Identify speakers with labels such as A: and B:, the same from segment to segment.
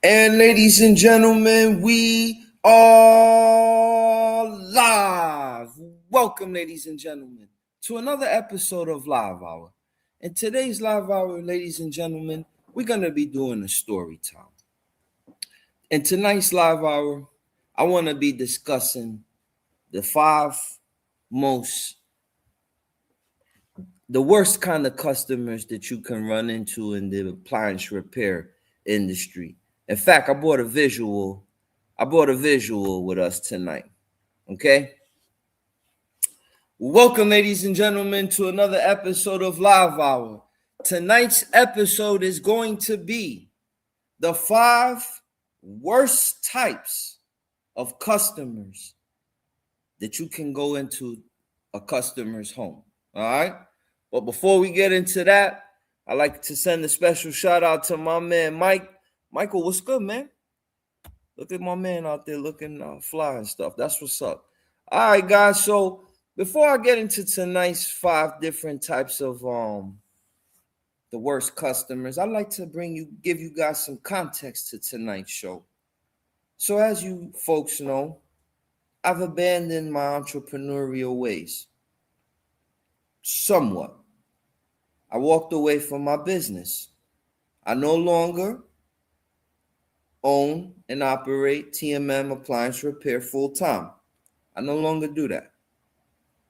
A: And ladies and gentlemen, we are live. Welcome, ladies and gentlemen, to another episode of Live Hour. In today's Live Hour, ladies and gentlemen, we're going to be doing a story time. In tonight's Live Hour, I want to be discussing the most, the worst kind of customers that you can run into in the appliance repair industry. In fact, I brought a visual with us tonight. Okay. Welcome, ladies and gentlemen, to another episode of Live Hour. Tonight's episode is going to be the 5 worst types of customers that you can go into a customer's home. All right. But before we get into that, I'd like to send a special shout out to my man, Mike. Michael, what's good, man? Look at my man out there looking fly and stuff. That's what's up. All right, guys. So before I get into tonight's 5 different types of the worst customers, I'd like to give you guys some context to tonight's show. So as you folks know, I've abandoned my entrepreneurial ways. Somewhat. I walked away from my business. I no longer own and operate TMM Appliance Repair full time. I no longer do that.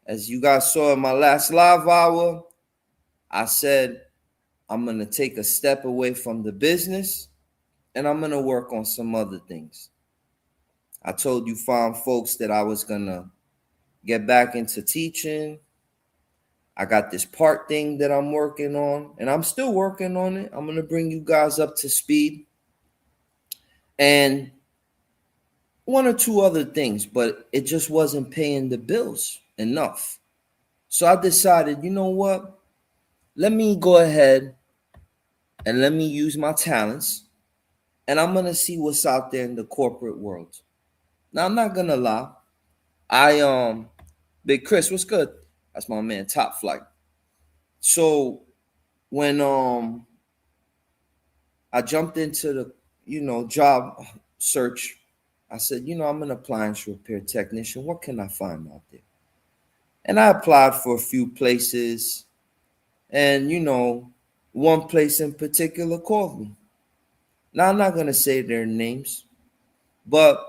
A: As you guys saw in my last live hour, I said I'm going to take a step away from the business and I'm going to work on some other things. I told you fine folks that I was going to get back into teaching. I got this part thing that I'm working on, and I'm still working on it. I'm going to bring you guys up to speed. And 1 or 2 other things, but it just wasn't paying the bills enough. So I decided, you know what? Let me go ahead and let me use my talents, and I'm going to see what's out there in the corporate world. Now, I'm not going to lie. Big Chris, what's good? That's my man, Top Flight. So when I jumped into the, job search, I said, I'm an appliance repair technician. What can I find out there? And I applied for a few places. And, one place in particular called me. Now, I'm not going to say their names, but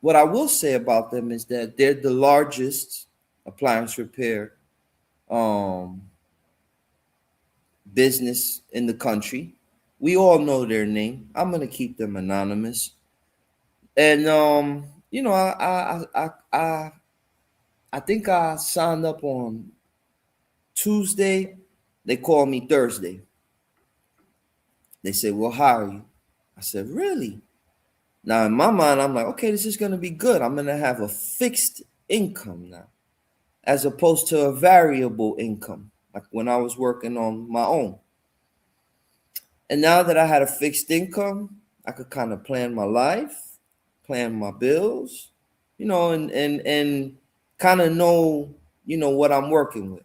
A: what I will say about them is that they're the largest appliance repair business in the country. We all know their name. I'm going to keep them anonymous. And, I think I signed up on Tuesday. They called me Thursday. They said, we'll hire you. I said, really? Now, in my mind, I'm like, okay, this is going to be good. I'm going to have a fixed income now, as opposed to a variable income, like when I was working on my own. And now that I had a fixed income, I could kind of plan my life, plan my bills, and kind of know, what I'm working with.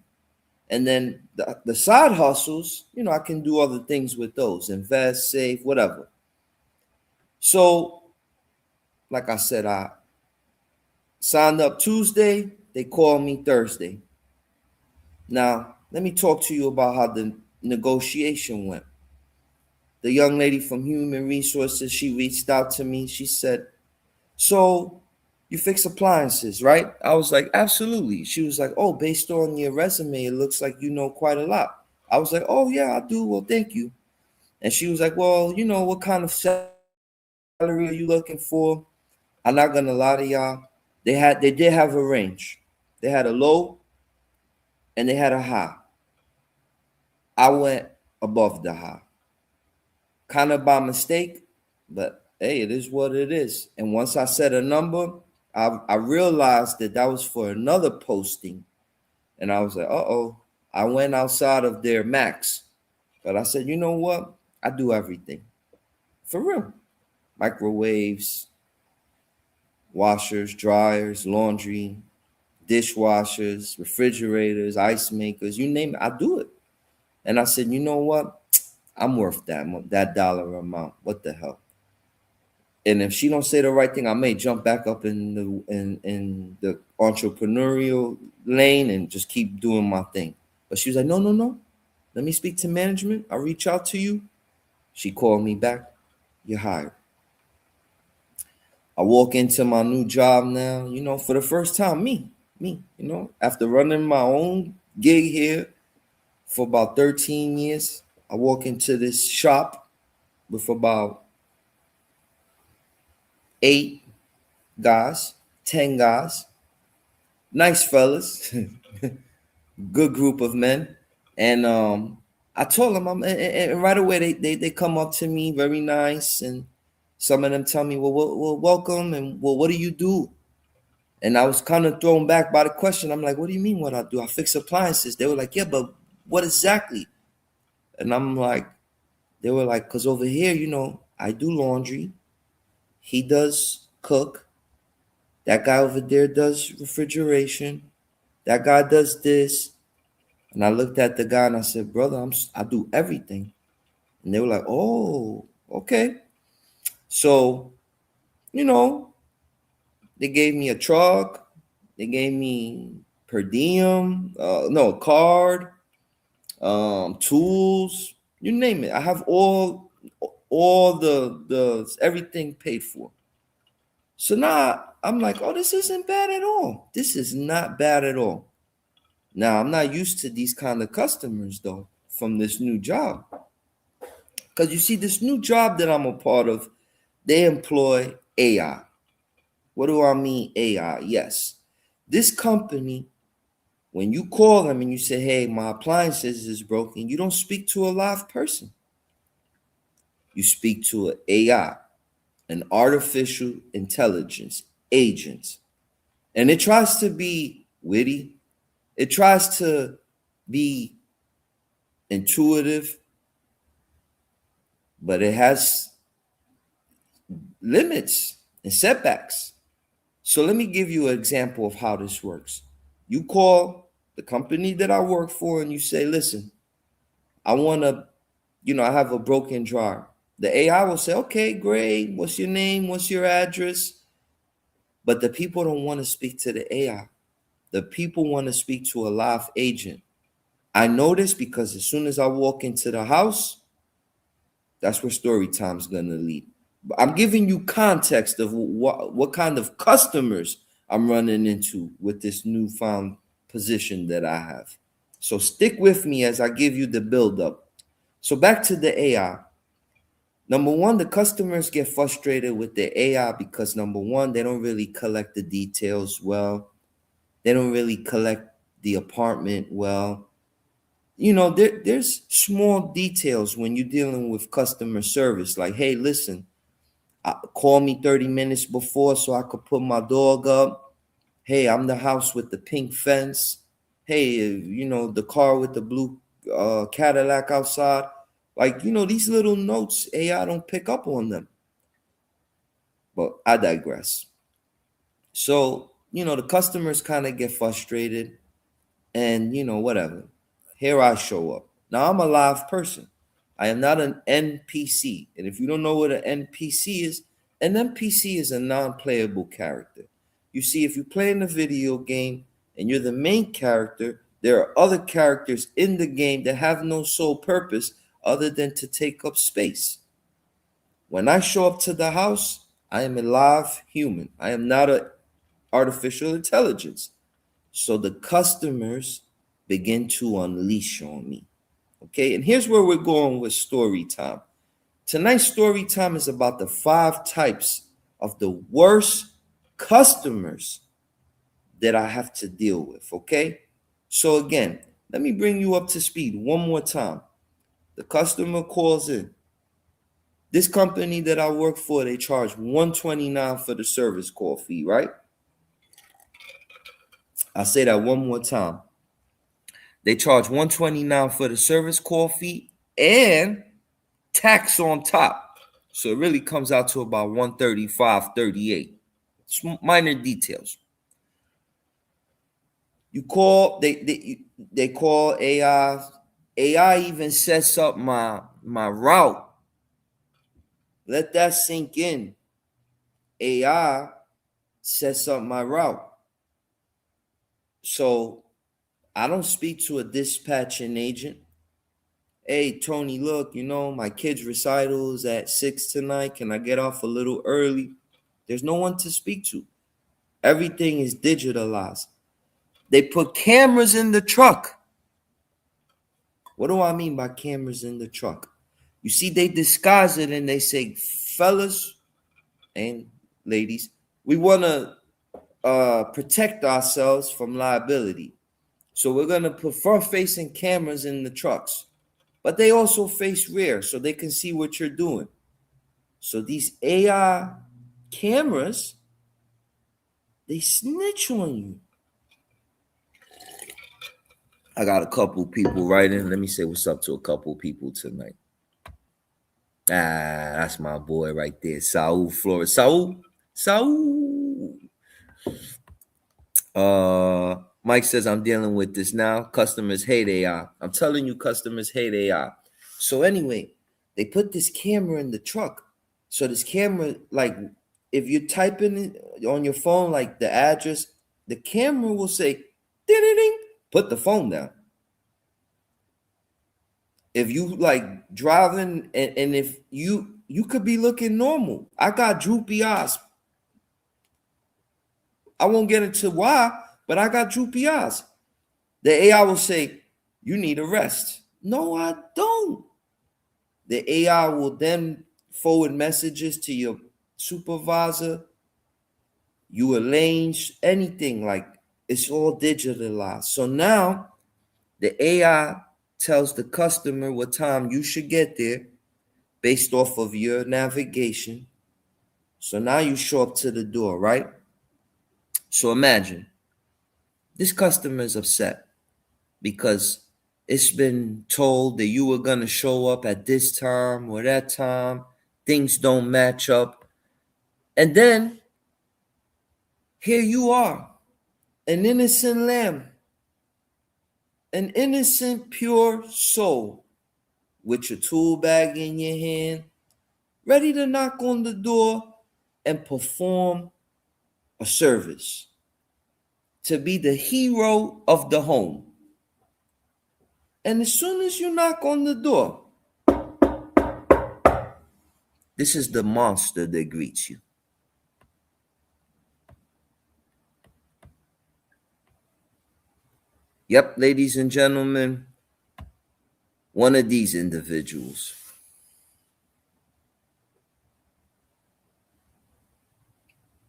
A: And then the side hustles, I can do other things with those, invest, save, whatever. So, like I said, I signed up Tuesday. They called me Thursday. Now, let me talk to you about how the negotiation went. The young lady from Human Resources, she reached out to me. She said, so you fix appliances, right? I was like, absolutely. She was like, oh, based on your resume, it looks like you know quite a lot. I was like, oh, yeah, I do. Well, thank you. And she was like, well, what kind of salary are you looking for? I'm not going to lie to y'all. They did have a range. They had a low and they had a high. I went above the high. Kind of by mistake, but hey, it is what it is. And once I said a number, I realized that was for another posting. And I was like, uh-oh. I went outside of their max. But I said, you know what? I do everything. For real. Microwaves, washers, dryers, laundry, dishwashers, refrigerators, ice makers, you name it, I do it. And I said, you know what? I'm worth that dollar amount. What the hell? And if she don't say the right thing, I may jump back up in the entrepreneurial lane and just keep doing my thing. But she was like, no, no, no. Let me speak to management. I'll reach out to you. She called me back. You're hired. I walk into my new job now, for the first time, after running my own gig here for about 13 years, I walk into this shop with about 8 guys, 10 guys, nice fellas, good group of men. And I told them, and right away they come up to me very nice, and some of them tell me, well, welcome, and well, what do you do? And I was kind of thrown back by the question. I'm like, what do you mean what I do? I fix appliances. They were like, yeah, but what exactly? And I'm like, they were like, because over here, I do laundry. He does cook. That guy over there does refrigeration. That guy does this. And I looked at the guy and I said, brother, I do everything. And they were like, oh, okay. So, they gave me a truck. They gave me per diem, card, tools, you name it. I have all the everything paid for. So now I'm like, oh, this isn't bad at all. This is not bad at all. Now I'm not used to these kind of customers though from this new job. Because you see, this new job that I'm a part of, they employ AI. What do I mean AI? Yes. This company, when you call them and you say, hey, my appliances is broken, you don't speak to a live person. You speak to an AI, an artificial intelligence agent. And it tries to be witty. It tries to be intuitive, but it has limits and setbacks. So let me give you an example of how this works. You call the company that I work for and you say, listen, I want to, I have a broken dryer. The AI will say, okay, great. What's your name? What's your address? But the people don't want to speak to the AI. The people want to speak to a live agent. I know this because as soon as I walk into the house, that's where story time's going to lead. But I'm giving you context of what kind of customers I'm running into with this newfound position that I have. So stick with me as I give you the buildup. So back to the AI. Number one, the customers get frustrated with the AI because number one, they don't really collect the details well. They don't really collect the apartment well. There's small details when you're dealing with customer service. Like, hey, listen, call me 30 minutes before so I could put my dog up. Hey, I'm the house with the pink fence. Hey, the car with the blue Cadillac outside. Like, these little notes, AI don't pick up on them. But I digress. So, the customers kind of get frustrated and, whatever. Here I show up. Now I'm a live person. I am not an NPC. And if you don't know what an NPC is, an NPC is a non-playable character. You see, if you play in a video game and you're the main character, there are other characters in the game that have no sole purpose other than to take up space. When I show up to the house, I am a live human. I am not an artificial intelligence. So the customers begin to unleash on me. Okay, and here's where we're going with story time. Tonight's story time is about the 5 types of the worst customers that I have to deal with. Okay, so again, let me bring you up to speed one more time. The customer calls in. This company that I work for, they charge $129 for the service call fee, right? I'll say that one more time. They charge $129 for the service call fee and tax on top. So it really comes out to about $135.38. It's minor details. You call, they call AI. AI even sets up my route. Let that sink in. AI sets up my route. So I don't speak to a dispatching agent. Hey, Tony, look, my kid's recital is at 6 tonight. Can I get off a little early? There's no one to speak to. Everything is digitalized. They put cameras in the truck. What do I mean by cameras in the truck? You see, they disguise it and they say, fellas and ladies, we want to protect ourselves from liability. So we're going to put front-facing cameras in the trucks. But they also face rear so they can see what you're doing. So these AI cameras, they snitch on you. I got a couple people writing. Let me say what's up to a couple people tonight. That's my boy right there, Saul Flores. Saul. Mike says, I'm dealing with this now. Customers hate AI. I'm telling you, customers hate AI. So anyway, they put this camera in the truck. So this camera, like, if you're typing it on your phone, like the address, the camera will say, ding, put the phone down. If you like driving and if you could be looking normal. I got droopy eyes. I won't get into why, but I got droopy eyes. The AI will say, you need a rest. No, I don't. The AI will then forward messages to your supervisor, you arrange anything, like it's all digitalized. So now the AI tells the customer what time you should get there based off of your navigation. So now you show up to the door, right? So imagine this customer is upset because it's been told that you were going to show up at this time or that time. Things don't match up. And then here you are, an innocent lamb, an innocent, pure soul with your tool bag in your hand, ready to knock on the door and perform a service, to be the hero of the home. And as soon as you knock on the door, this is the monster that greets you. Yep, ladies and gentlemen, one of these individuals.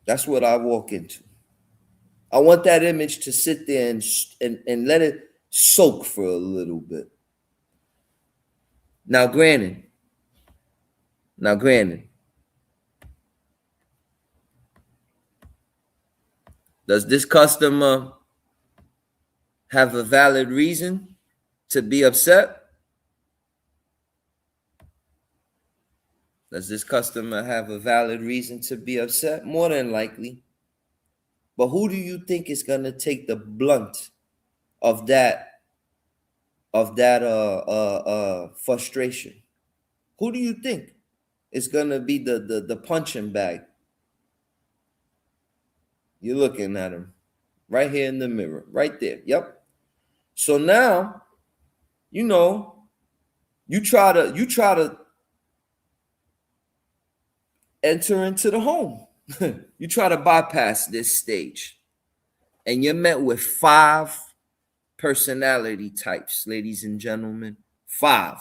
A: That's what I walk into. I want that image to sit there and let it soak for a little bit. Now, granted, does this customer have a valid reason to be upset? Does this customer have a valid reason to be upset? More than likely. But who do you think is going to take the blunt of that frustration? Who do you think is going to be the punching bag? You're looking at him right here in the mirror, right there. Yep. So now, you try to enter into the home. You try to bypass this stage, and you're met with 5 personality types, ladies and gentlemen. 5.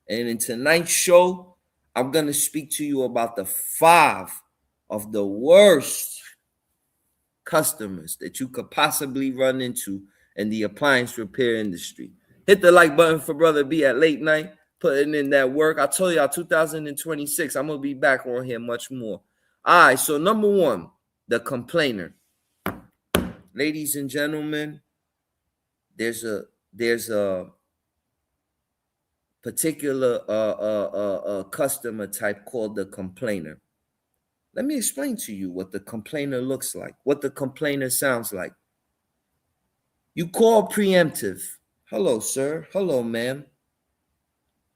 A: And in tonight's show, I'm going to speak to you about the 5 of the worst customers that you could possibly run into in the appliance repair industry. Hit the like button for Brother B at late night, putting in that work. I told y'all 2026, I'm going to be back on here much more. All right, so number 1, the complainer. Ladies and gentlemen, there's a particular customer type called the complainer. Let me explain to you what the complainer looks like, what the complainer sounds like. You call preemptive. Hello, sir. Hello, ma'am.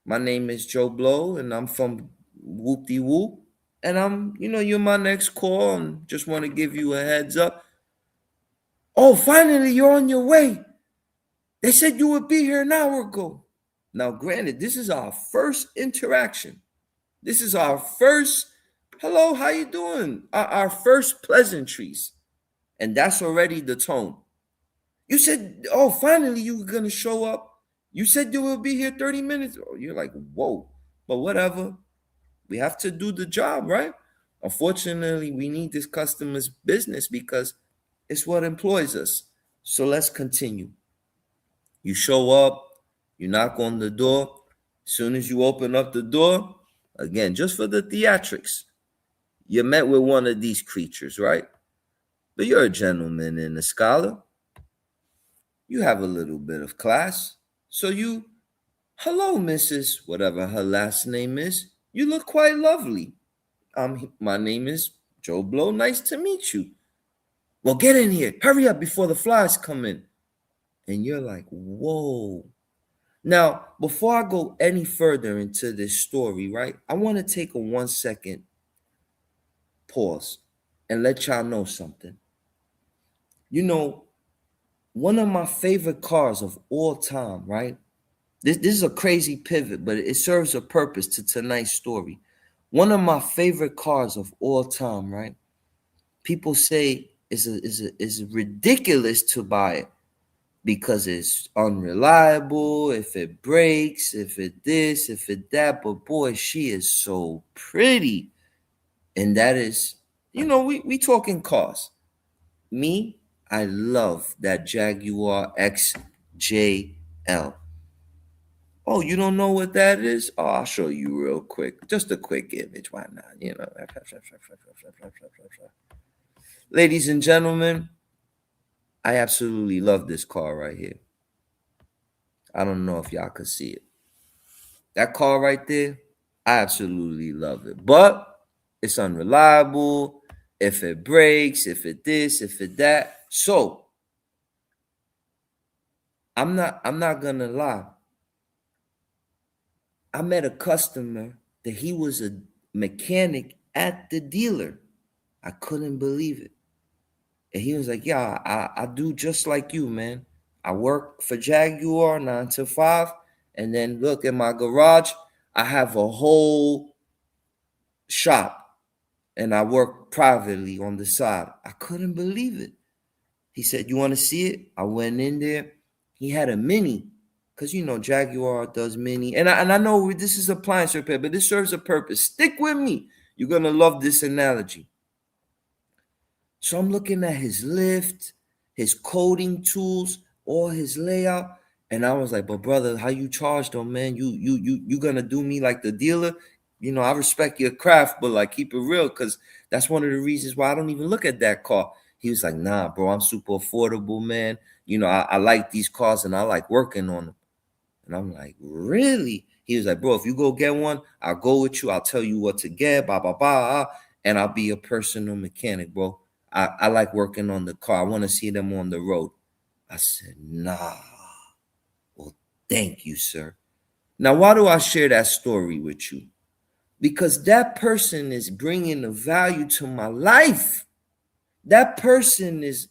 A: My name is Joe Blow, and I'm from Whoop-de-Whoop. And you're my next call and just want to give you a heads up. Oh, finally, you're on your way. They said you would be here an hour ago. Now, granted, this is our first interaction. This is our first, hello, how you doing? Our first pleasantries. And that's already the tone. You said, oh, finally you were going to show up. You said you will be here 30 minutes. Oh, you're like, whoa. But whatever. We have to do the job, right? Unfortunately, we need this customer's business because it's what employs us. So let's continue. You show up, you knock on the door. As soon as you open up the door, again, just for the theatrics, you're met with one of these creatures, right? But you're a gentleman and a scholar. You have a little bit of class. So hello, Mrs. Whatever her last name is. You look quite lovely. My name is Joe Blow. Nice to meet you. Well, get in here. Hurry up before the flies come in. And you're like, whoa. Now, before I go any further into this story, right, I want to take a 1-second pause and let y'all know something. One of my favorite cars of all time, right? This is a crazy pivot, but it serves a purpose to tonight's story. One of my favorite cars of all time, right? People say is ridiculous to buy it because it's unreliable, if it breaks, if it this, if it that. But boy, she is so pretty. And that is, we talking cars. Me, I love that Jaguar XJL. Oh, you don't know what that is? Oh, I'll show you real quick. Just a quick image. Why not? Ladies and gentlemen, I absolutely love this car right here. I don't know if y'all could see it. That car right there, I absolutely love it. But it's unreliable. If it breaks, if it this, if it that. So I'm not gonna lie. I met a customer that he was a mechanic at the dealer. I couldn't believe it. And he was like, yeah, I do just like you, man. I work for Jaguar 9 to 5. And then look in my garage, I have a whole shop and I work privately on the side. I couldn't believe it. He said, you want to see it? I went in there. He had a Mini because, Jaguar does Mini. And I know this is appliance repair, but this serves a purpose. Stick with me. You're going to love this analogy. So I'm looking at his lift, his coding tools, all his layout. And I was like, but brother, how you charge them, man? You gonna do me like the dealer? I respect your craft, but like keep it real, because that's one of the reasons why I don't even look at that car. He was like, nah, bro, I'm super affordable, man. I like these cars and I like working on them. And I'm like, really? He was like, bro, if you go get one, I'll go with you. I'll tell you what to get, blah, blah, blah. And I'll be your personal mechanic, bro. I like working on the car. I want to see them on the road. I said, nah. Well, thank you, sir. Now, why do I share that story with you? Because that person is bringing a value to my life. That person is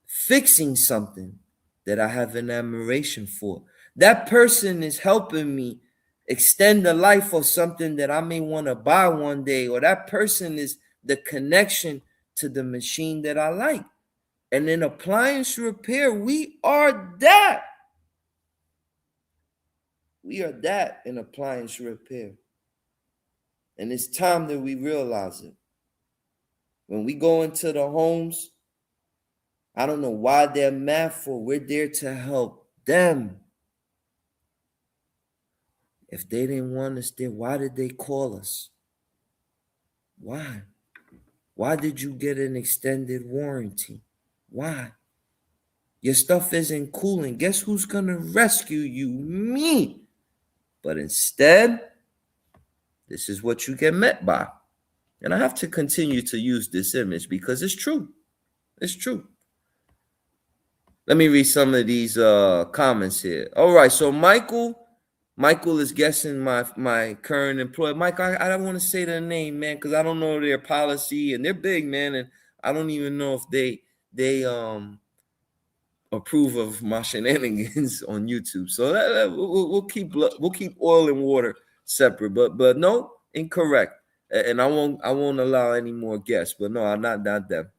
A: fixing something that I have an admiration for. That person is helping me extend the life of something that I may want to buy one day, or that person is the connection to the machine that I like. And in appliance repair, we are that. We are that in appliance repair. And it's time that we realize it. When we go into the homes, I don't know why they're mad for. We're there to help them. If they didn't want us there, why did they call us? Why? Why did you get an extended warranty? Why? Your stuff isn't cool, and guess who's going to rescue you? Me. But instead, this is what you get met by. And I have to continue to use this image because it's true. It's true. Let me read some of these comments here. All right, so Michael Michael is guessing my current employer. Mike, I don't want to say their name, man, because I don't know their policy, and they're big, man, and I don't even know if they approve of my shenanigans on YouTube. So we'll keep oil and water separate. But no, incorrect. And I won't allow any more guests. But no, I'm not them.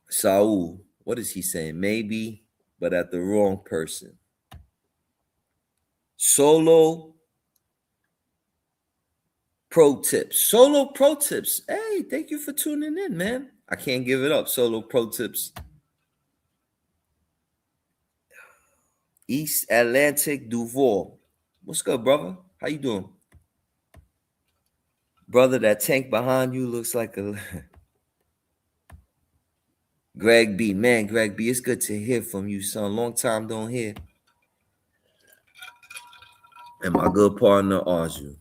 A: Saul, what is he saying? Maybe, but at the wrong person. Solo pro tips. Solo pro tips. Hey, thank you for tuning in, man. I can't give it up. Solo pro tips. East Atlantic Duval. What's good, brother? How you doing? Brother, that tank behind you looks like a Greg B. Man, Greg B, it's good to hear from you, son. Long time don't hear. And my good partner, Arju.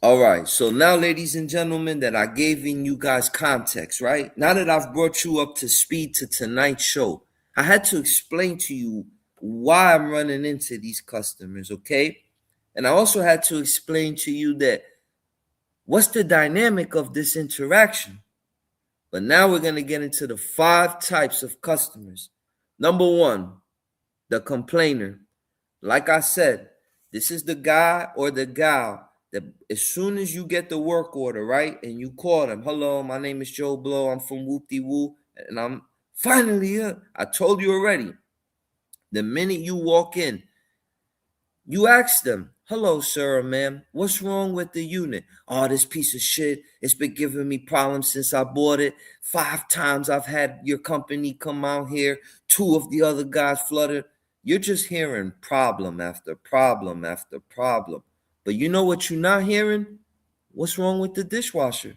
A: All right, so now, ladies and gentlemen, that I gave in you guys context, right? Now that I've brought you up to speed to tonight's show, I had to explain to you why I'm running into these customers, okay? And I also had to explain to you that what's the dynamic of this interaction. But now we're going to get into the 5 types of customers. Number 1, the complainer. Like I said, this is the guy or the gal that as soon as you get the work order, right, and you call them, hello, my name is Joe Blow, I'm from Whoop-de-Woo, and I'm finally here. I told you already. The minute you walk in, you ask them, hello, sir or ma'am, what's wrong with the unit? Oh, this piece of shit, it's been giving me problems since I bought it. 5 times I've had your company come out here. 2 of the other guys flooded. You're just hearing problem after problem after problem. But you know what you're not hearing? What's wrong with the dishwasher?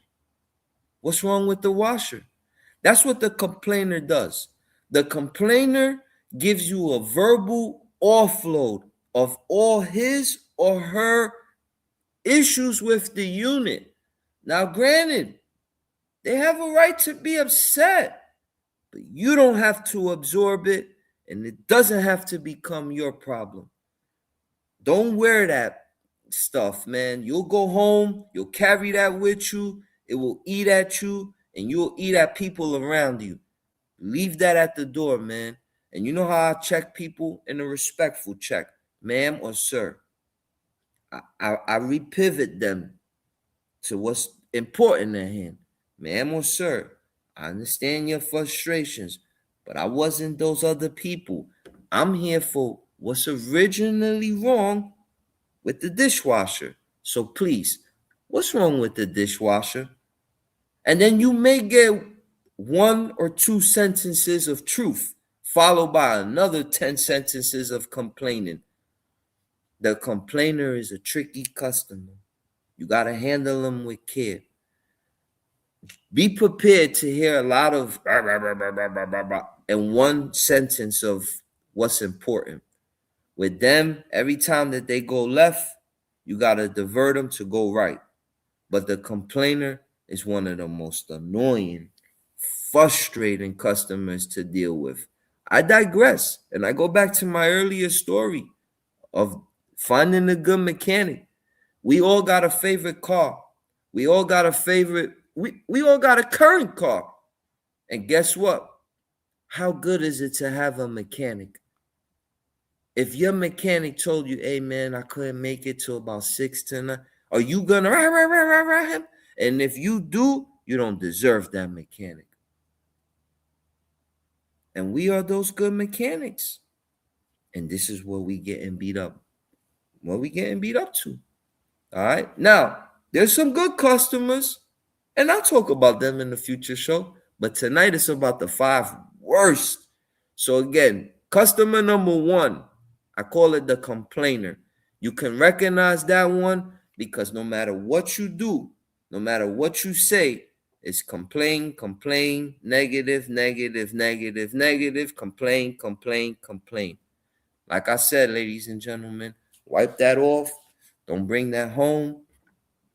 A: What's wrong with the washer? That's what the complainer does. The complainer gives you a verbal offload of all his or her issues with the unit. Now, granted, they have a right to be upset, but you don't have to absorb it, and it doesn't have to become your problem. Don't wear that stuff, man. You'll go home, you'll carry that with you, it will eat at you, and you'll eat at people around you. Leave that at the door, man. And you know how I check people in a respectful check, ma'am or sir. I repivot them to what's important at hand. Ma'am or sir, I understand your frustrations, but I wasn't those other people. I'm here for what's originally wrong with the dishwasher. So please, what's wrong with the dishwasher? And then you may get 1 or 2 sentences of truth, followed by another 10 sentences of complaining. The complainer is a tricky customer. You got to handle them with care. Be prepared to hear a lot of in 1 sentence of what's important. With them, every time that they go left, you got to divert them to go right. But the complainer is one of the most annoying, frustrating customers to deal with. I digress, and I go back to my earlier story of finding a good mechanic. We all got a favorite car. We all got a favorite, we all got a current car. And guess what? How good is it to have a mechanic? If your mechanic told you, hey man, I couldn't make it till about 6 tonight, are you gonna him? And if you do, you don't deserve that mechanic. And we are those good mechanics. And this is what we getting beat up. What we getting beat up to. All right. Now, there's some good customers, and I'll talk about them in the future show. But tonight it's about the 5 worst. So again, customer number 1, I call it the complainer. You can recognize that one because no matter what you do, no matter what you say, it's complain, complain, negative, negative, negative, negative, complain, complain, complain. Like I said, ladies and gentlemen, wipe that off. Don't bring that home.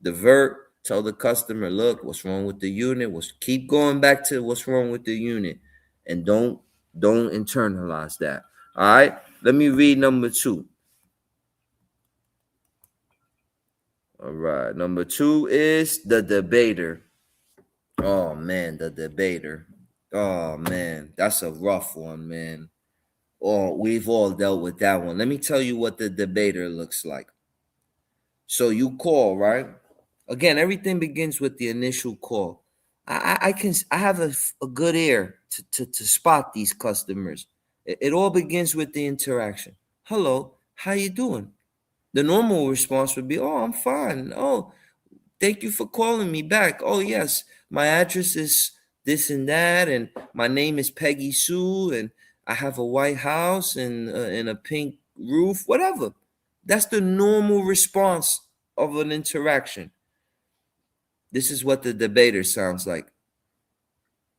A: Divert. Tell the customer, look, what's wrong with the unit? Keep going back to what's wrong with the unit. And don't internalize that. All right. Let me read number 2. All right. Number 2 is the debater. Oh man, the debater. Oh man, that's a rough one, man. Oh, we've all dealt with that one. Let me tell you what the debater looks like. So you call, right? Again, everything begins with the initial call. I have a good ear to spot these customers. It all begins with the interaction. Hello, how you doing? The normal response would be, "Oh, I'm fine. Oh, thank you for calling me back. Oh, yes, my address is this and that, and my name is Peggy Sue, and I have a white house and a pink roof, whatever." That's the normal response of an interaction. This is what the debater sounds like.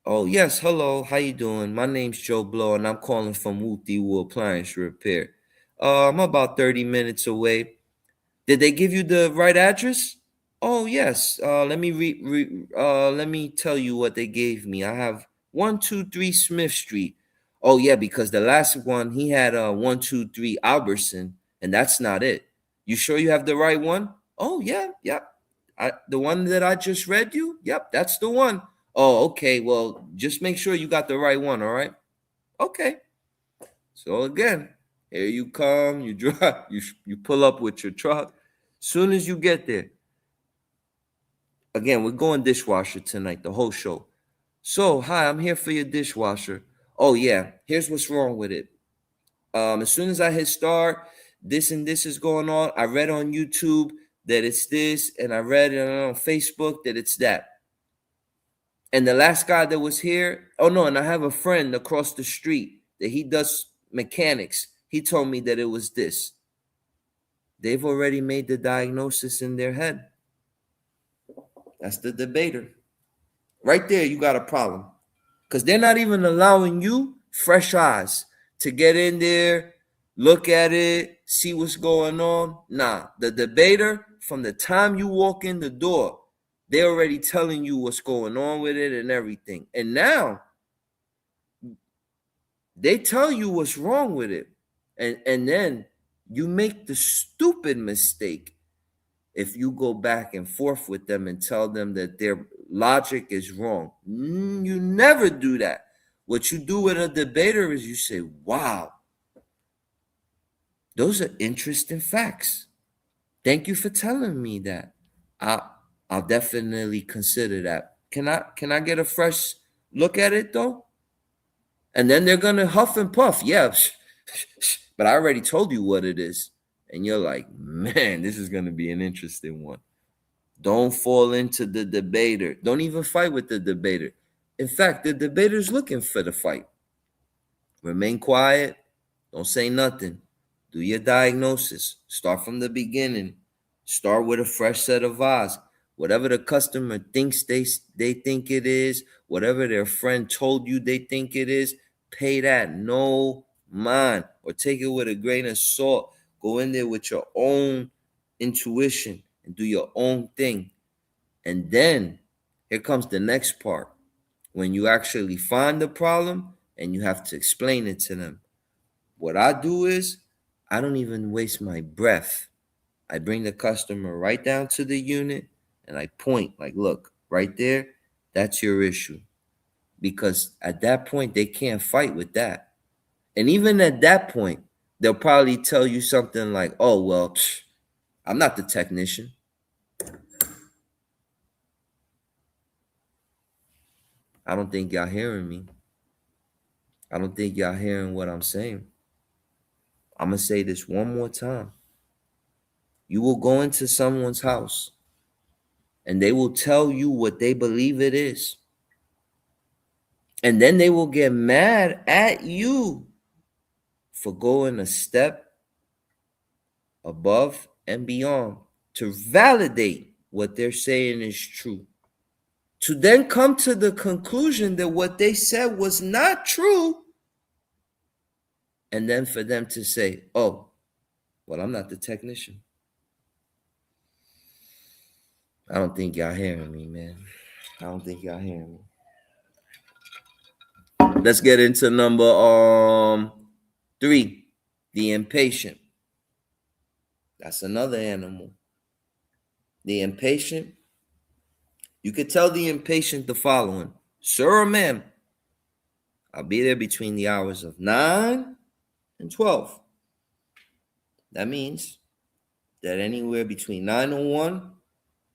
A: "Oh, yes, hello, how you doing? My name's Joe Blow, and I'm calling from Wooty Woo Appliance Repair. I'm about 30 minutes away. Did they give you the right address?" "Oh yes. Let me tell you what they gave me. I have 123 Smith Street." "Oh yeah, because the last one he had 123 Albertson, and that's not it. You sure you have the right one?" "Oh yeah, yep. The one that I just read you? Yep, that's the one." "Oh, okay. Well, just make sure you got the right one, all right?" "Okay." So again, here you come, you drive, you pull up with your truck. Soon as you get there, again, we're going dishwasher tonight, the whole show. "So, hi, I'm here for your dishwasher." "Oh yeah, here's what's wrong with it. As soon as I hit start, this and this is going on. I read on YouTube that it's this, and I read on Facebook that it's that. And the last guy that was here, oh no, and I have a friend across the street that he does mechanics. He told me that it was this." They've already made the diagnosis in their head. That's the debater. Right there, you got a problem. Because they're not even allowing you fresh eyes to get in there, look at it, see what's going on. Nah, the debater, from the time you walk in the door, they're already telling you what's going on with it and everything. And now they tell you what's wrong with it. And then you make the stupid mistake if you go back and forth with them and tell them that their logic is wrong. You never do that. What you do with a debater is you say, "Wow, those are interesting facts. Thank you for telling me that. I, I'll definitely consider that. Can I get a fresh look at it though?" And then they're gonna huff and puff. "Yeah, but I already told you what it is." And you're like, "Man, this is gonna be an interesting one." Don't fall into the debater. Don't even fight with the debater. In fact, the debater's looking for the fight. Remain quiet. Don't say nothing. Do your diagnosis. Start from the beginning. Start with a fresh set of eyes. Whatever the customer thinks they think it is, whatever their friend told you they think it is, pay that no mind, or take it with a grain of salt. Go in there with your own intuition and do your own thing. And then here comes the next part. When you actually find the problem and you have to explain it to them. What I do is I don't even waste my breath. I bring the customer right down to the unit and I point, like, "Look, right there, that's your issue." Because at that point, they can't fight with that. And even at that point, they'll probably tell you something like, "Oh, well, I'm not the technician." I don't think y'all hearing me. I don't think y'all hearing what I'm saying. I'm going to say this one more time. You will go into someone's house and they will tell you what they believe it is. And then they will get mad at you for going a step above and beyond to validate what they're saying is true. To then come to the conclusion that what they said was not true. And then for them to say, "Oh, well, I'm not the technician." I don't think y'all hearing me, man. I don't think y'all hearing me. Let's get into number 3. The impatient. That's another animal. The impatient. You could tell the impatient the following. Sir or ma'am, I'll be there between the hours of 9 and 12. That means that anywhere between 9:01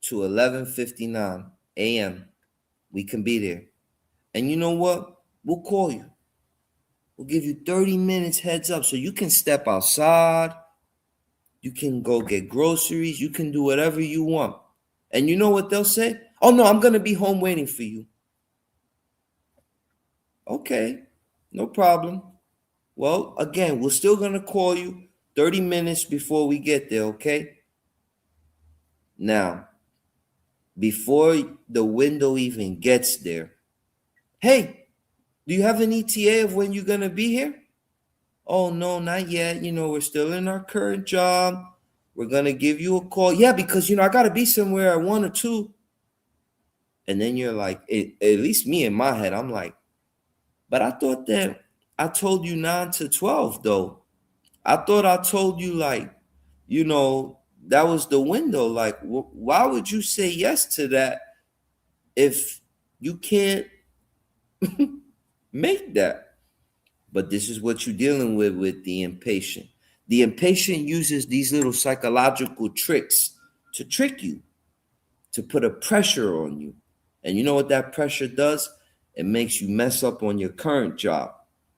A: to 11:59 a.m., we can be there. And you know what? We'll call you. We'll give you 30 minutes heads up so you can step outside. You can go get groceries. You can do whatever you want. And you know what they'll say? Oh, no, I'm going to be home waiting for you. Okay, no problem. Well, again, we're still going to call you 30 minutes before we get there, okay? Now, before the window even gets there, hey, do you have an ETA of when you're going to be here? Oh, no, not yet. We're still in our current job. We're going to give you a call. Yeah, because, I got to be somewhere at 1 or 2. And then you're like, at least me in my head, I'm like, but I thought that I told you 9 to 12, though. I thought I told you, like, that was the window. Like, why would you say yes to that if you can't make that? But this is what you're dealing with the impatient. The impatient uses these little psychological tricks to trick you, to put a pressure on you. And you know what that pressure does? It makes you mess up on your current job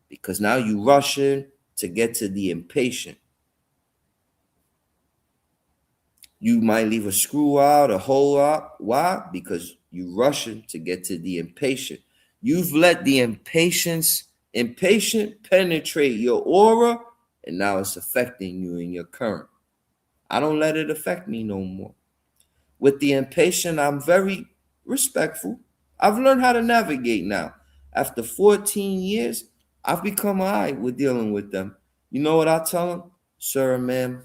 A: because now you're rushing to get to the impatient. You might leave a screw out, a hole out. Why? Because you're rushing to get to the impatient. You've let the impatient penetrate your aura, and now it's affecting you in your current. I don't let it affect me no more. With the impatient, I'm very respectful. I've learned how to navigate now. After 14 years, I've become all right with dealing with them. You know what I tell them? Sir, ma'am,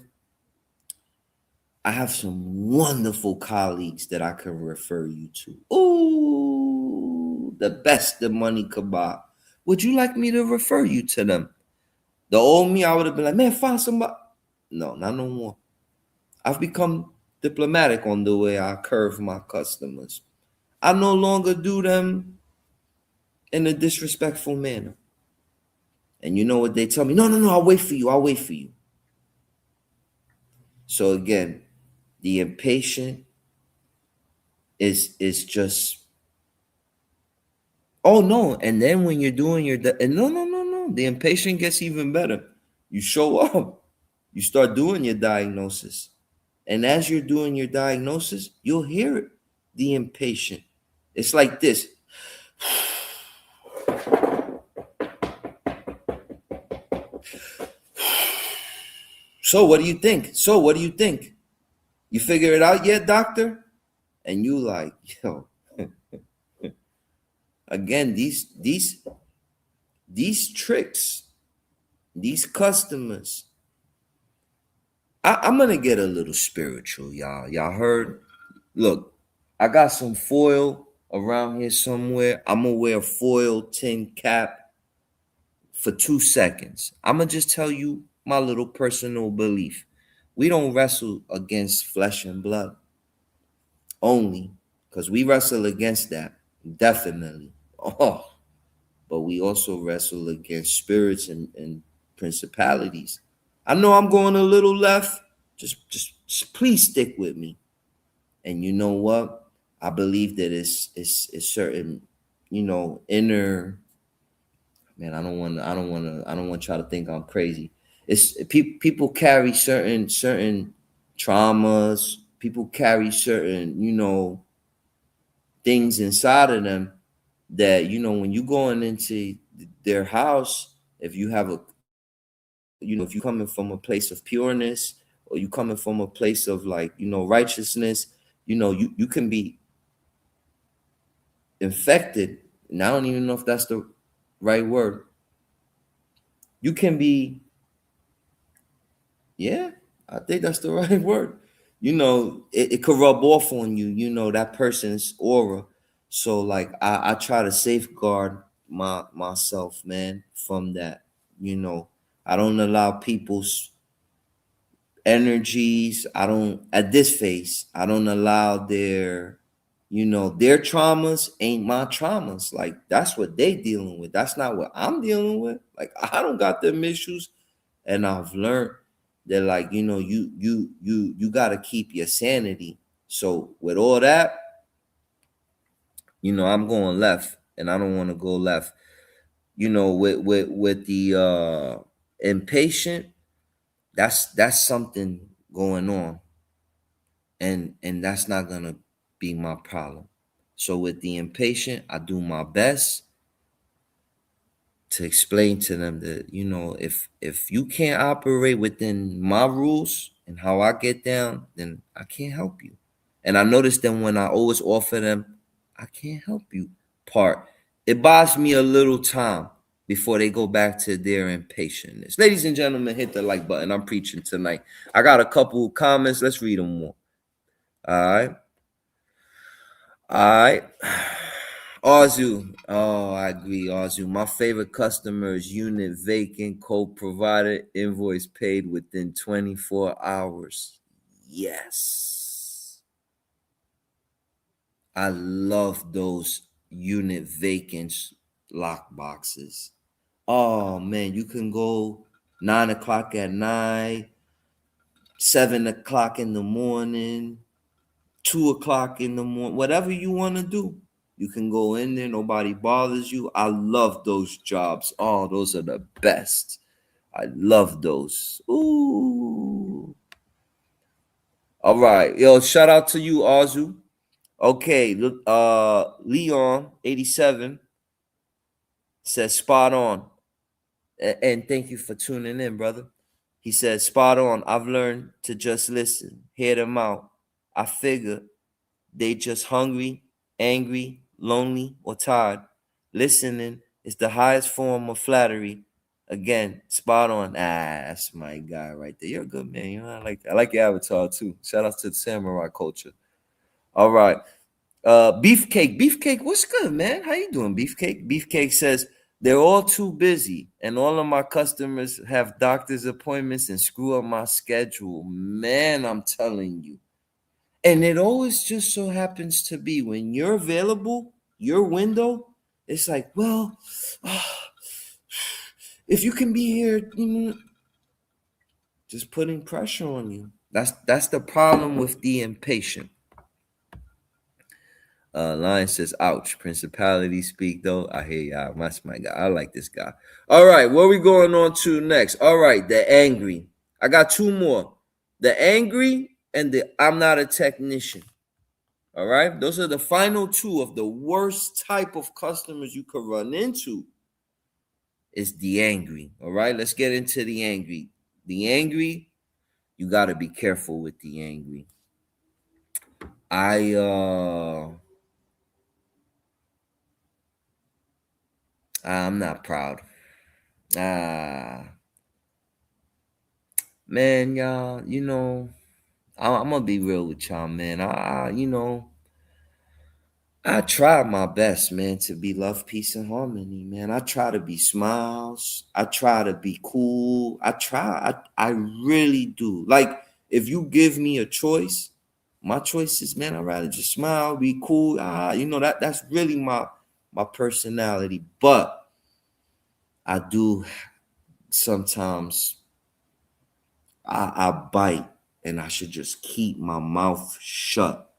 A: I have some wonderful colleagues that I can refer you to. Ooh, the best the money could buy. Would you like me to refer you to them? The old me, I would have been like, man, find somebody. No, not no more. I've become diplomatic on the way I curve my customers. I no longer do them in a disrespectful manner. And you know what they tell me? No, I'll wait for you. I'll wait for you. So again, the impatient is just, oh no. And then when you're doing and no. The impatient gets even better. You show up. You start doing your diagnosis. And as you're doing your diagnosis, you'll hear it. The impatient. It's like this. So what do you think? You figure it out yet, doctor? And you like, yo. Again, these tricks, these customers. I'm gonna get a little spiritual, y'all. Y'all heard? Look, I got some foil around here somewhere. I'm gonna wear a foil tin cap for 2 seconds. I'm gonna just tell you my little personal belief. We don't wrestle against flesh and blood only, because we wrestle against that, definitely. Oh, but we also wrestle against spirits and principalities. I know I'm going a little left. Just please stick with me. And you know what? I believe that it's certain, inner. Man, I don't want to try to think I'm crazy. It's people carry certain traumas. People carry certain, things inside of them that, when you're going into their house, if you have if you're coming from a place of pureness, or you coming from a place of, like, righteousness, you can be infected. And I don't even know if that's the right word. You can be, yeah, I think that's the right word. It could rub off on you, that person's aura. So, like, I try to safeguard myself, man, from that. I don't allow people's energies. I don't, at this phase, I don't allow their, their traumas ain't my traumas. Like, that's what they dealing with. That's not what I'm dealing with. Like, I don't got them issues. And I've learned that, like, you gotta keep your sanity. So with all that, I'm going left, and I don't want to go left. With the impatient, that's something going on, and that's not gonna be my problem. So with the impatient, I do my best to explain to them that, if you can't operate within my rules and how I get down, then I can't help you. And I notice that when I always offer them, I can't help you part, it buys me a little time before they go back to their impatientness. Ladies and gentlemen, hit the like button. I'm preaching tonight. I got a couple comments. Let's read them more. All right. All right. Arzu. Oh, I agree, Arzu. My favorite customer is unit vacant, code provided, invoice paid within 24 hours. Yes. I love those unit vacants lock boxes. Oh man, you can go 9 o'clock at night, 7 o'clock in the morning, 2 o'clock in the morning, whatever you want to do. You can go in there, nobody bothers you. I love those jobs. Oh, those are the best. I love those. Ooh. All right. Yo, shout out to you, Arzu. Okay, look, Leon 87 says spot on. And thank you for tuning in, brother. He says, spot on. I've learned to just listen, hear them out. I figure they just hungry, angry, lonely, or tired. Listening is the highest form of flattery. Again, spot on. That's my guy right there. You're a good man. I like your avatar too. Shout out to the samurai culture. All right. Beefcake, what's good, man? How you doing, Beefcake says they're all too busy, and all of my customers have doctor's appointments and screw up my schedule. Man, I'm telling you. And it always just so happens to be when you're available, your window, it's like, well, if you can be here, just putting pressure on you. That's the problem with the impatient. Lion says, ouch. Principality speak, though. I hear y'all. That's my guy. I like this guy. All right, what are we going on to next? All right, the angry. I got two more. The angry and the I'm not a technician. All right, those are the final two of the worst type of customers you could run into. Is the angry. All right, let's get into the angry. The angry, you got to be careful with the angry. I'm not proud. Man, y'all, I'm gonna be real with y'all, man. I try my best, man, to be love, peace, and harmony, man. I try to be smiles. I try to be cool. I really do. Like, if you give me a choice, my choice is, man, I'd rather just smile, be cool. That's really my personality. But I do sometimes I bite, and I should just keep my mouth shut.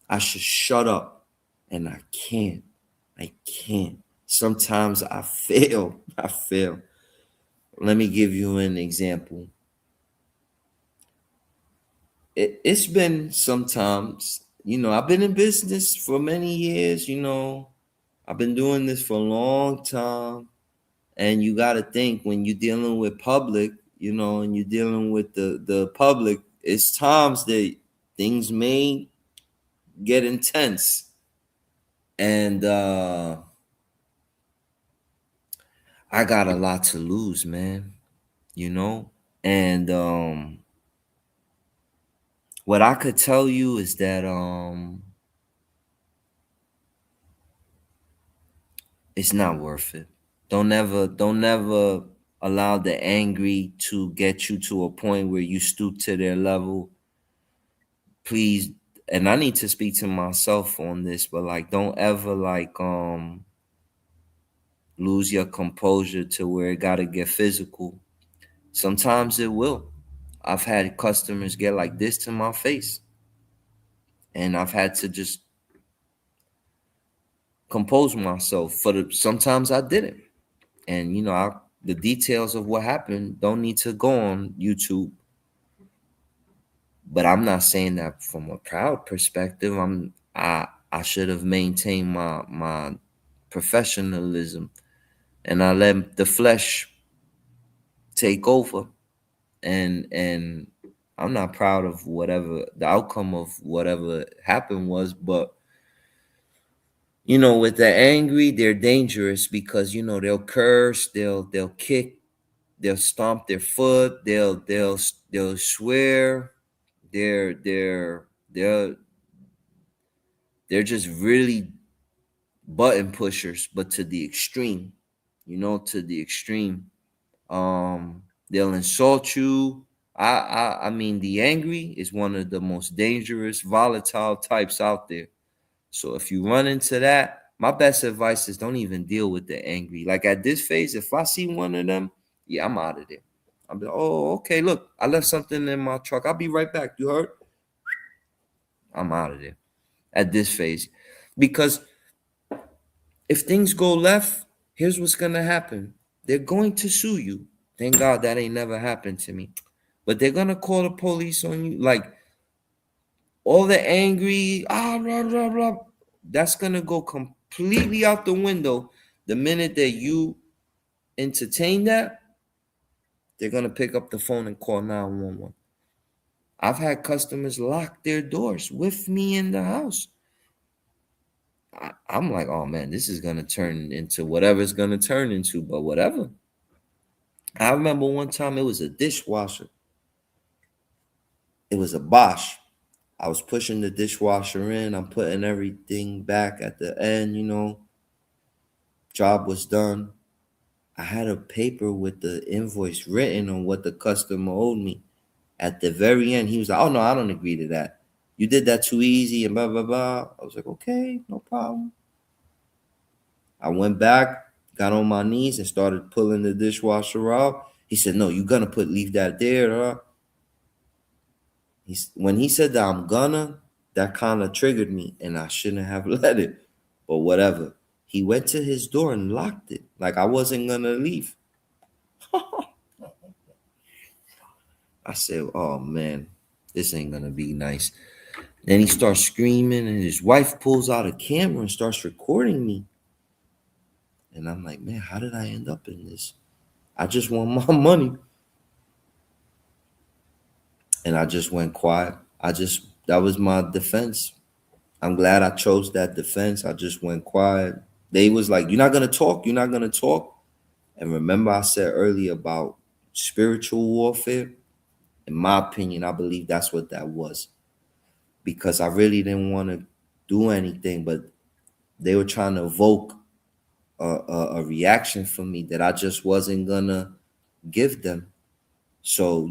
A: I should shut up, and I can't. I can't. Sometimes I fail. I fail. Let me give you an example. It's been sometimes, I've been in business for many years, I've been doing this for a long time. And you got to think, when you're dealing with public, and you're dealing with the public, it's times that things may get intense. And I got a lot to lose, man, And what I could tell you is that it's not worth it. Don't never allow the angry to get you to a point where you stoop to their level, please. And I need to speak to myself on this, but like, don't ever like lose your composure to where it gotta get physical. Sometimes it will. I've had customers get like this to my face, and I've had to just compose myself for the sometimes I didn't. And the details of what happened don't need to go on YouTube. But I'm not saying that from a proud perspective. I should have maintained my professionalism, and I let the flesh take over. And I'm not proud of whatever the outcome of whatever happened was, but with the angry, they're dangerous because they'll curse, they'll kick, they'll stomp their foot, they'll swear. They're they're just really button pushers, but to the extreme, to the extreme. They'll insult you. I mean, the angry is one of the most dangerous, volatile types out there. So if you run into that, my best advice is don't even deal with the angry. Like at this phase, if I see one of them, yeah, I'm out of there. I'm like, oh, okay, look, I left something in my truck. I'll be right back. You heard? I'm out of there at this phase. Because if things go left, here's what's gonna happen. They're going to sue you. Thank God that ain't never happened to me. But they're gonna call the police on you. Like all the angry, blah, blah, blah. That's gonna go completely out the window the minute that you entertain that. They're gonna pick up the phone and call 911. I've had customers lock their doors with me in the house. I'm like, oh man, this is gonna turn into whatever it's gonna turn into, but whatever. I remember one time it was a dishwasher. It was a Bosch. I was pushing the dishwasher in. I'm putting everything back at the end. Job was done. I had a paper with the invoice written on what the customer owed me. At the very end, he was like, oh no, I don't agree to that. You did that too easy and blah, blah, blah. I was like, okay, no problem. I went back, got on my knees and started pulling the dishwasher out. He said, no, you're gonna leave that there. When he said that I'm gonna, that kind of triggered me and I shouldn't have let it. But whatever. He went to his door and locked it. Like I wasn't gonna leave. I said, oh man, this ain't gonna be nice. Then he starts screaming and his wife pulls out a camera and starts recording me. And I'm like, man, how did I end up in this? I just want my money. And I just went quiet. That was my defense. I'm glad I chose that defense. I just went quiet. They was like, you're not gonna talk, you're not gonna talk. And remember I said earlier about spiritual warfare? In my opinion, I believe that's what that was. Because I really didn't want to do anything, but they were trying to evoke a reaction from me that I just wasn't gonna give them. So,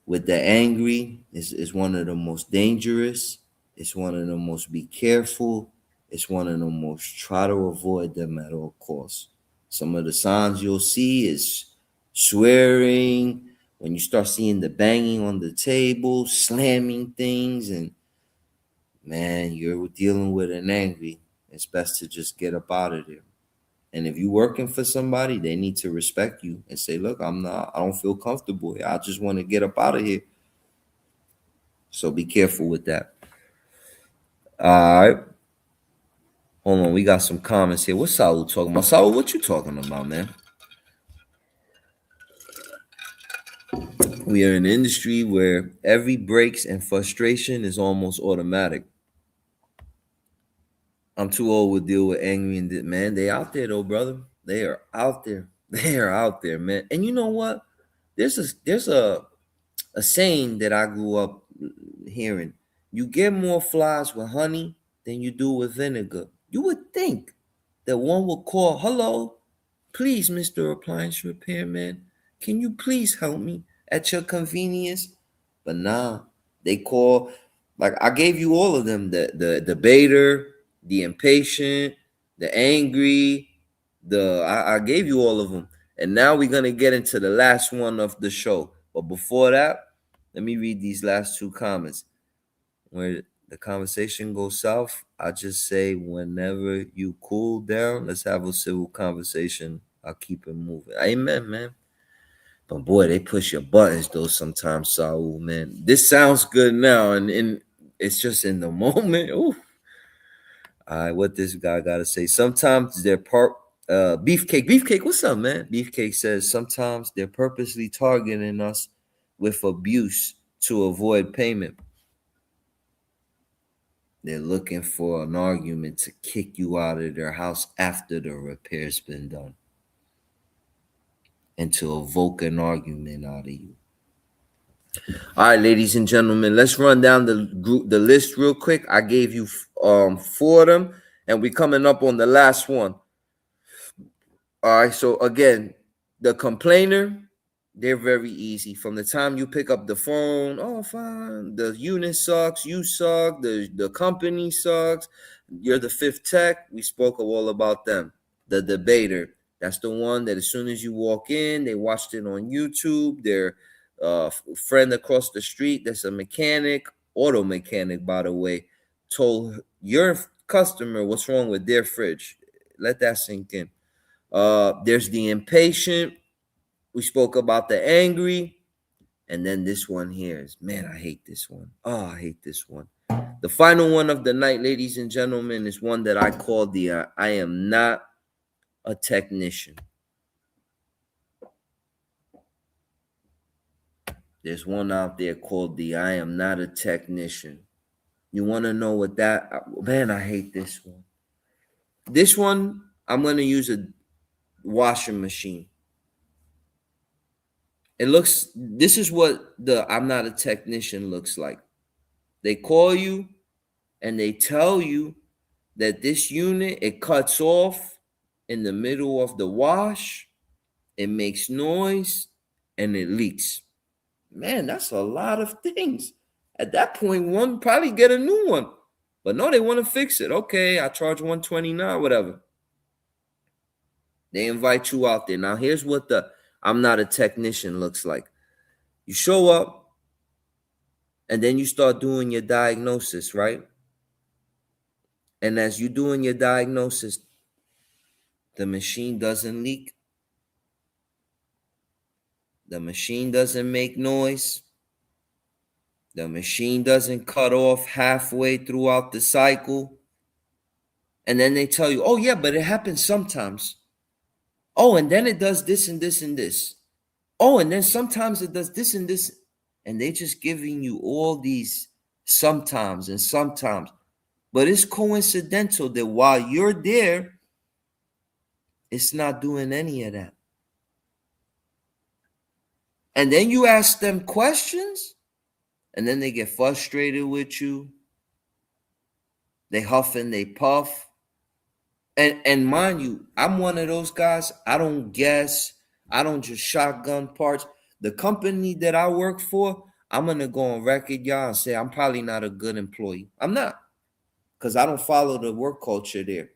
A: with the angry is one of the most dangerous. It's one of the most be careful. It's one of the most try to avoid them at all costs. Some of the signs you'll see is swearing, when you start seeing the banging on the table, slamming things, and man, you're dealing with an angry. It's best to just get up out of there. And if you're working for somebody, they need to respect you and say, look, I don't feel comfortable here. I just want to get up out of here. So be careful with that. All right. Hold on. We got some comments here. What's Saul talking about? Saul, what you talking about, man? We are in an industry where every breaks and frustration is almost automatic. I'm too old to deal with angry and man. They out there though, brother. They are out there. They are out there, man. And you know what? There's a saying that I grew up hearing. You get more flies with honey than you do with vinegar. You would think that one would call, hello, Please, Mr. Appliance Repairman, can you please help me at your convenience? But nah, they call, like I gave you all of them, the debater, the impatient, the angry, I gave you all of them. And now we're gonna get into the last one of the show. But before that, let me read these last two comments. Where the conversation goes south, I just say whenever you cool down, let's have a civil conversation. I'll keep it moving. Amen, man. But boy, they push your buttons though sometimes, Saul, man. This sounds good now, and it's just in the moment. Ooh. All right, what this guy gotta say. Sometimes they're Beefcake. Beefcake, what's up, man? Beefcake says sometimes they're purposely targeting us with abuse to avoid payment. They're looking for an argument to kick you out of their house after the repair's been done, and to evoke an argument out of you. All right, ladies and gentlemen, let's run down the list real quick. I gave you 4 of them, and we're coming up on the last one. All right, so again, the complainer, they're very easy. From the time you pick up the phone, oh, fine, the unit sucks, you suck, the company sucks, you're the fifth tech. We spoke all about them. The debater, that's the one that as soon as you walk in, they watched it on YouTube. Their friend across the street, that's a mechanic, auto mechanic, by the way, told your customer what's wrong with their fridge. Let that sink in. There's the impatient. We spoke about the angry. And then this one here is, man, I hate this one. Oh, I hate this one. The final one of the night, ladies and gentlemen, is one that I call the I am not a technician. There's one out there called the I am not a technician. You want to know what that, man, I hate this one. This one, I'm going to use a washing machine. This is what the I'm not a technician looks like. They call you and they tell you that this unit, it cuts off in the middle of the wash, it makes noise, and it leaks. Man, that's a lot of things. At that point, one probably get a new one. But no, they want to fix it. Okay, I charge $129, whatever. They invite you out there. Now, here's what the I'm not a technician looks like. You show up, and then you start doing your diagnosis, right? And as you're doing your diagnosis, the machine doesn't leak. The machine doesn't make noise. The machine doesn't cut off halfway throughout the cycle. And then they tell you, oh, yeah, but it happens sometimes. Oh, and then it does this and this and this. Oh, and then sometimes it does this and this. And they just giving you all these sometimes and sometimes. But it's coincidental that while you're there, it's not doing any of that. And then you ask them questions, and then they get frustrated with you. They huff and they puff. And mind you, I'm one of those guys. I don't guess. I don't just shotgun parts. The company that I work for, I'm going to go on record, y'all, and say I'm probably not a good employee. I'm not, because I don't follow the work culture there.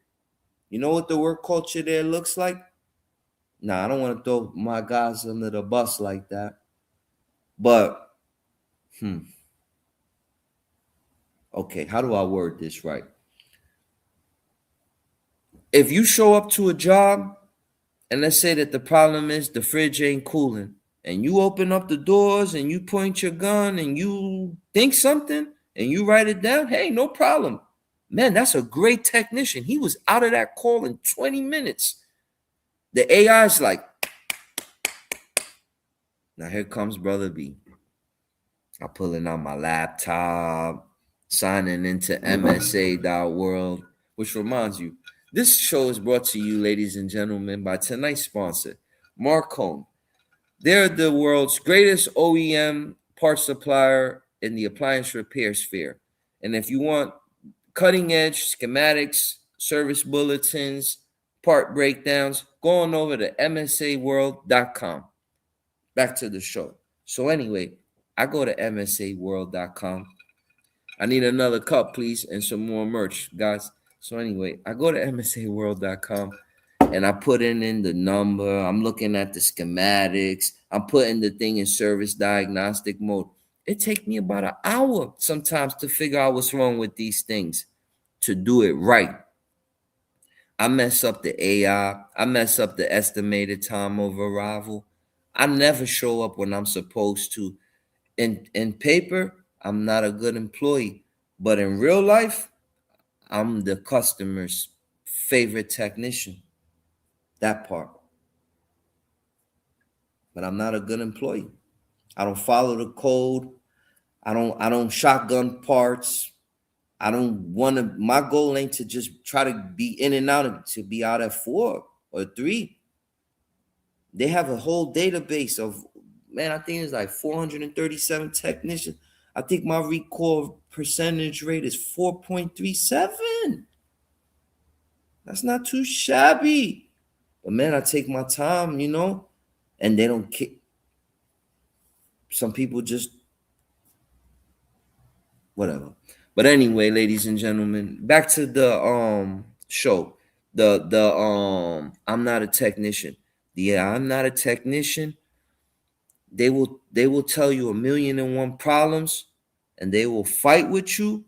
A: You know what the work culture there looks like? Nah, I don't want to throw my guys under the bus like that. But, okay, how do I word this right? If you show up to a job, and let's say that the problem is the fridge ain't cooling, and you open up the doors and you point your gun and you think something and you write it down, hey, no problem. Man, that's a great technician. He was out of that call in 20 minutes. The AI is like, now here comes Brother B. I'm pulling out my laptop, signing into MSA.world, which reminds you, this show is brought to you, ladies and gentlemen, by tonight's sponsor, Marcone. They're the world's greatest OEM parts supplier in the appliance repair sphere. And if you want cutting edge schematics, service bulletins, part breakdowns, go on over to msaworld.com. Back to the show. So anyway, I go to msaworld.com. I need another cup, please, and some more merch, guys. So anyway, I go to msaworld.com and I put in the number. I'm looking at the schematics. I'm putting the thing in service diagnostic mode. It takes me about an hour sometimes to figure out what's wrong with these things, to do it right. I mess up the AI. I mess up the estimated time of arrival. I never show up when I'm supposed to. In paper, I'm not a good employee. But in real life, I'm the customer's favorite technician. That part. But I'm not a good employee. I don't follow the code. I don't shotgun parts. I don't want to. My goal ain't to just try to be in and out and to be out at 4 or 3. They have a whole database of, man, I think it's like 437 technicians. I think my recall percentage rate is 4.37. That's not too shabby. But man, I take my time, and they don't kick. Some people just whatever. But anyway, ladies and gentlemen, back to the show. The I'm not a technician. Yeah, I'm not a technician. They will tell you 1,000,001 problems, and they will fight with you.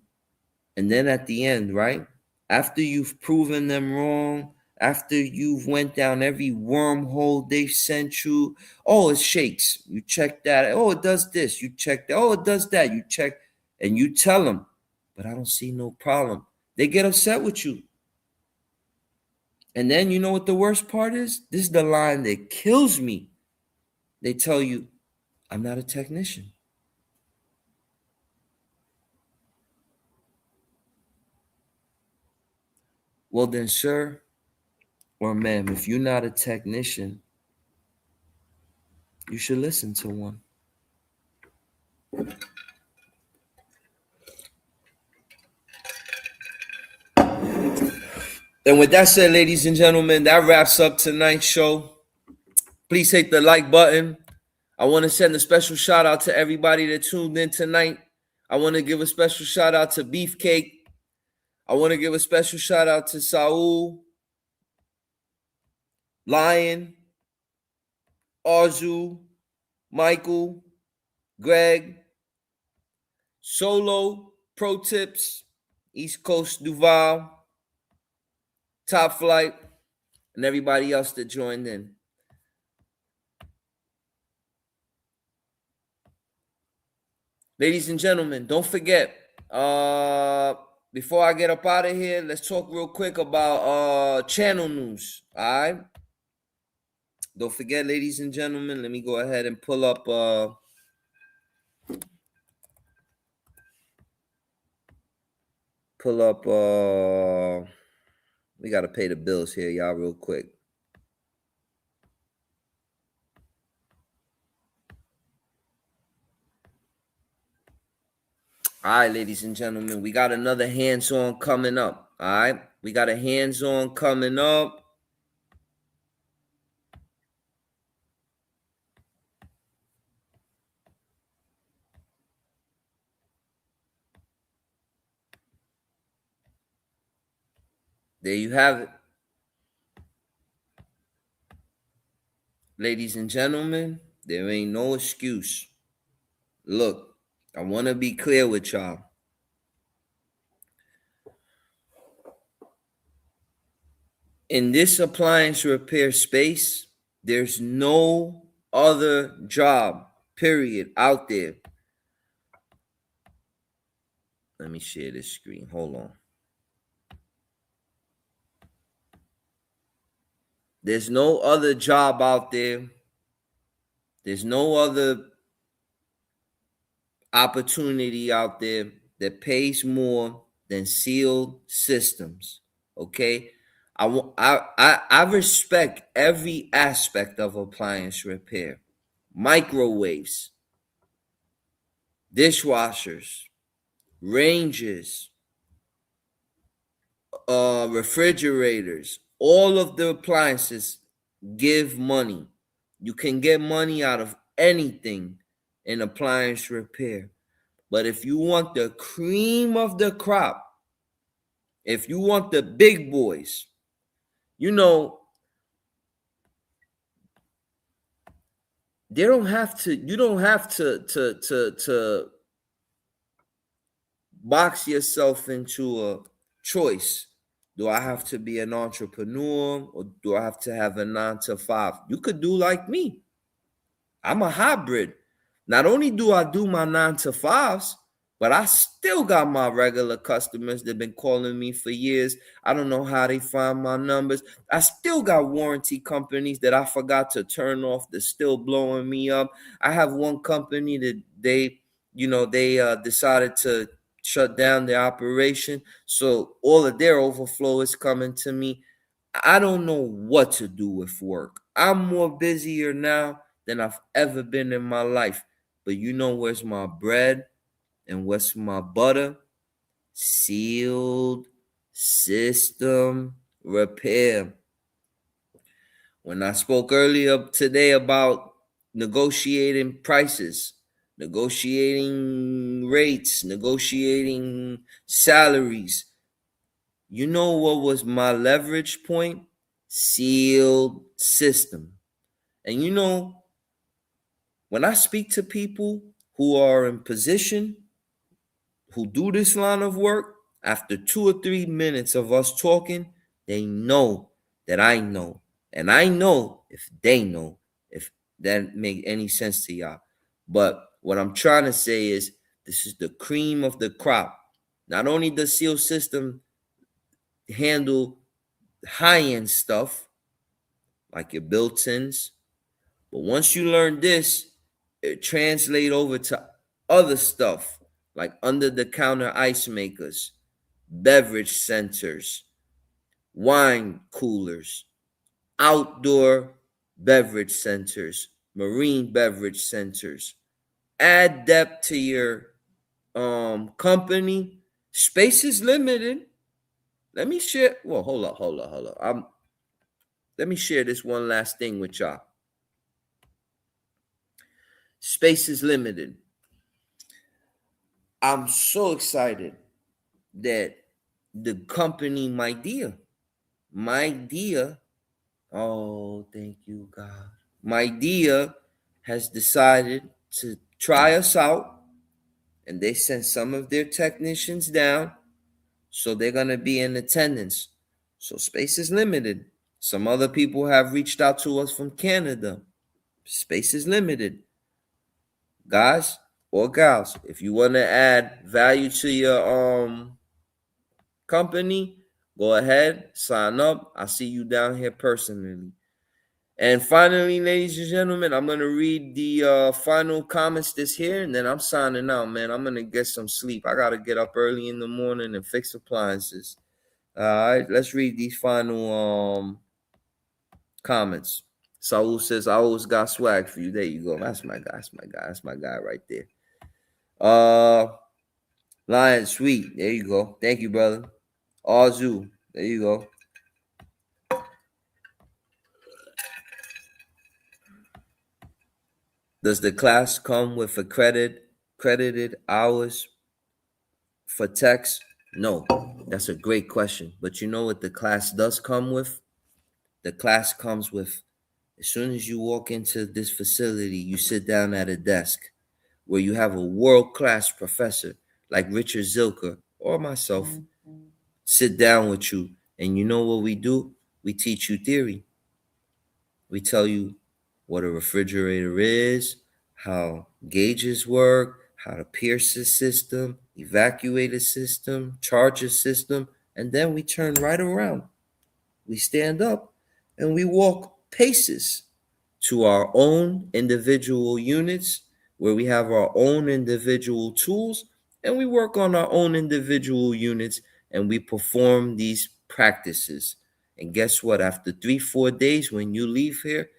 A: And then at the end, right, after you've proven them wrong, after you've went down every wormhole they sent you, oh, it shakes, you check that, oh, it does this, you check that, oh, it does that, you check, and you tell them, but I don't see no problem. They get upset with you. And then you know what the worst part is? This is the line that kills me. They tell you, I'm not a technician. Well then, sir or ma'am, if you're not a technician, you should listen to one. And with that said, ladies and gentlemen, that wraps up tonight's show. Please hit the like button. I want to send a special shout out to everybody that tuned in tonight. I want to give a special shout out to Beefcake. I want to give a special shout out to Saul, Lion, Arzu, Michael, Greg, Solo, Pro Tips, East Coast Duval, Top Flight, and everybody else that joined in. Ladies and gentlemen, don't forget, before I get up out of here, let's talk real quick about channel news. All right. Don't forget, ladies and gentlemen, let me go ahead and pull up we gotta pay the bills here, y'all, real quick. All right, ladies and gentlemen, we got another hands-on coming up. All right, we got a hands-on coming up. There you have it. Ladies and gentlemen, there ain't no excuse. Look, I want to be clear with y'all. In this appliance repair space, there's no other job, period, out there. Let me share this screen. Hold on. There's no other job out there. There's no other opportunity out there that pays more than sealed systems. Okay? I respect every aspect of appliance repair. Microwaves, dishwashers, ranges, refrigerators, All of the appliances give money. You can get money out of anything in appliance repair. But if you want the cream of the crop, if you want the big boys, you know, they don't have to, you don't have to box yourself into a choice. Do I have to be an entrepreneur or do I have to have a 9 to 5? You could do like me. I'm a hybrid. Not only do I do my 9 to 5s, but I still got my regular customers that have been calling me for years. I don't know how they find my numbers. I still got warranty companies that I forgot to turn off that's still blowing me up. I have one company that they decided to shut down their operation. So all of their overflow is coming to me. I don't know what to do with work. I'm more busier now than I've ever been in my life. But you know where's my bread and what's my butter? Sealed system repair. When I spoke earlier today about negotiating prices, negotiating rates, negotiating salaries, you know what was my leverage point? Sealed system. And you know, when I speak to people who are in position, who do this line of work, after 2 or 3 minutes of us talking, they know that I know. And I know if they know, if that make any sense to y'all. But what I'm trying to say is this is the cream of the crop. Not only does Seal System handle high-end stuff like your built-ins, but once you learn this, it translates over to other stuff like under-the-counter ice makers, beverage centers, wine coolers, outdoor beverage centers, marine beverage centers. Add depth to your company. Space is limited. Let me share. Well, hold up. Let me share this one last thing with y'all. Space is limited. I'm so excited that the company, my dear, oh, thank you, God. My dear has decided to try us out, and they sent some of their technicians down, so they're going to be in attendance. So space is limited. Some other people have reached out to us from Canada. Space is limited. Guys or gals, if you want to add value to your company, go ahead, sign up. I'll see you down here personally. And finally, ladies and gentlemen, I'm going to read the final comments this here, and then I'm signing out, man. I'm going to get some sleep. I got to get up early in the morning and fix appliances. All right, let's read these final comments. Saul says, I always got swag for you. There you go. That's my guy. That's my guy right there. Lion Sweet. There you go. Thank you, brother. Arzu. There you go. Does the class come with credited hours for text? No, that's a great question. But you know what the class does come with? The class comes with, as soon as you walk into this facility, you sit down at a desk where you have a world-class professor like Richard Zilker or myself sit down with you. And you know what we do? We teach you theory. We tell you what a refrigerator is, how gauges work, how to pierce the system, evacuate a system, charge a system, and then we turn right around. We stand up and we walk paces to our own individual units where we have our own individual tools and we work on our own individual units and we perform these practices. And guess what? After 3-4 days, when you leave here,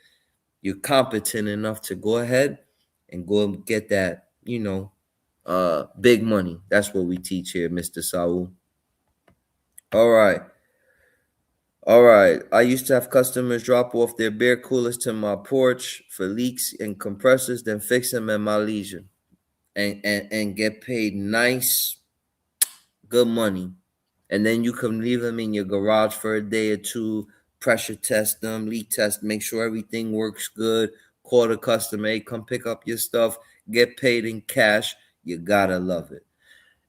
A: you're competent enough to go ahead and go and get that, big money. That's what we teach here, Mr. Saul. All right. All right. I used to have customers drop off their beer coolers to my porch for leaks and compressors, then fix them at my leisure and get paid nice, good money. And then you can leave them in your garage for a day or two, pressure test them, leak test, make sure everything works good. Call the customer, hey, come pick up your stuff, get paid in cash. You gotta love it.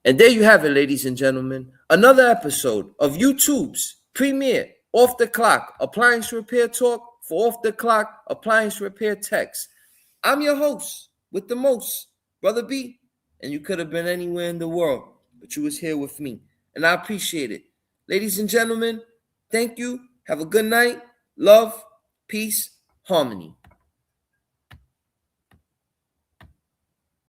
A: And there you have it, ladies and gentlemen. Another episode of YouTube's premiere Off the Clock Appliance Repair Talk for Off the Clock Appliance Repair Techs. I'm your host with the most, Brother B. And you could have been anywhere in the world, but you was here with me. And I appreciate it. Ladies and gentlemen, thank you. Have a good night. Love, peace, harmony.